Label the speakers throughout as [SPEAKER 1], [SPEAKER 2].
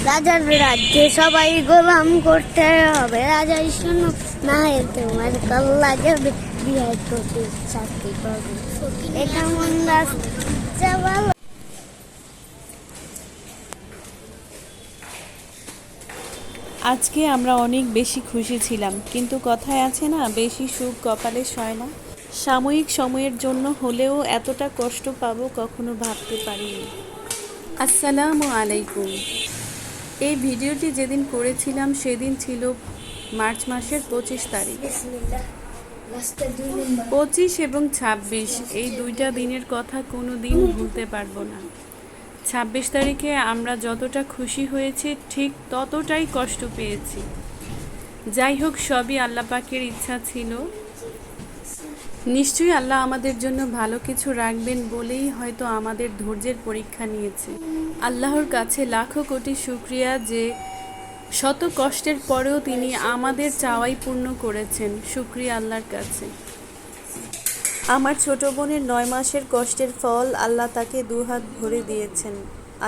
[SPEAKER 1] রাজার রাজ্যে সবাই গোলাম করতে হবে, রাজার শোনো না তোমার কল্লা যাবে, বিয়ে করতে চাকরি করবে, এটা মন রাস্তা ভালো।
[SPEAKER 2] আজকে আমরা অনেক বেশি খুশি ছিলাম, কিন্তু কথায় আছে না, বেশি সুখ কপালে সয় না। সাময়িক সময়ের জন্য হলেও এতটা কষ্ট পাবো কখনো ভাবতে পারিনি। আসসালামু আলাইকুম। এই ভিডিওটি যেদিন করেছিলাম সেদিন ছিল মার্চ মাসের 25 তারিখ। 25 এবং 26 এই দুইটা দিনের কথা কোনো দিন ভুলতে পারবো না। 26 তারিখে আমরা যতটা খুশি হয়েছি ঠিক ততটাই কষ্ট পেয়েছি। যাই হোক, সবই আল্লাহ পাকের ইচ্ছা ছিল। নিশ্চয়ই আল্লাহ আমাদের জন্য ভালো কিছু রাখবেন বলেই হয়তো আমাদের ধৈর্যের পরীক্ষা নিয়েছে। আল্লাহর কাছে লাখো কোটি শুকরিয়া যে শত কষ্টের পরেও তিনি আমাদের চাওয়াই পূর্ণ করেছেন। শুকরিয়া আল্লাহর কাছে। আমার ছোট বোনের 9 মাসের কষ্টের ফল আল্লাহ তাকে দুহাত ভরে দিয়েছেন,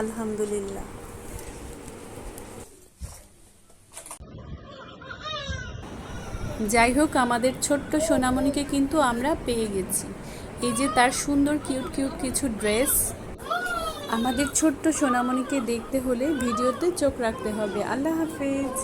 [SPEAKER 2] আলহামদুলিল্লাহ। যাই হোক, আমাদের ছোট্ট সোনামণিকে কিন্তু আমরা পেয়ে গেছি। এই যে তার সুন্দর কিউট কিউট কিছু ড্রেস। আমাদের ছোট্ট সোনামণিকে দেখতে হলে ভিডিওতে চোখ রাখতে হবে। আল্লাহ হাফেজ।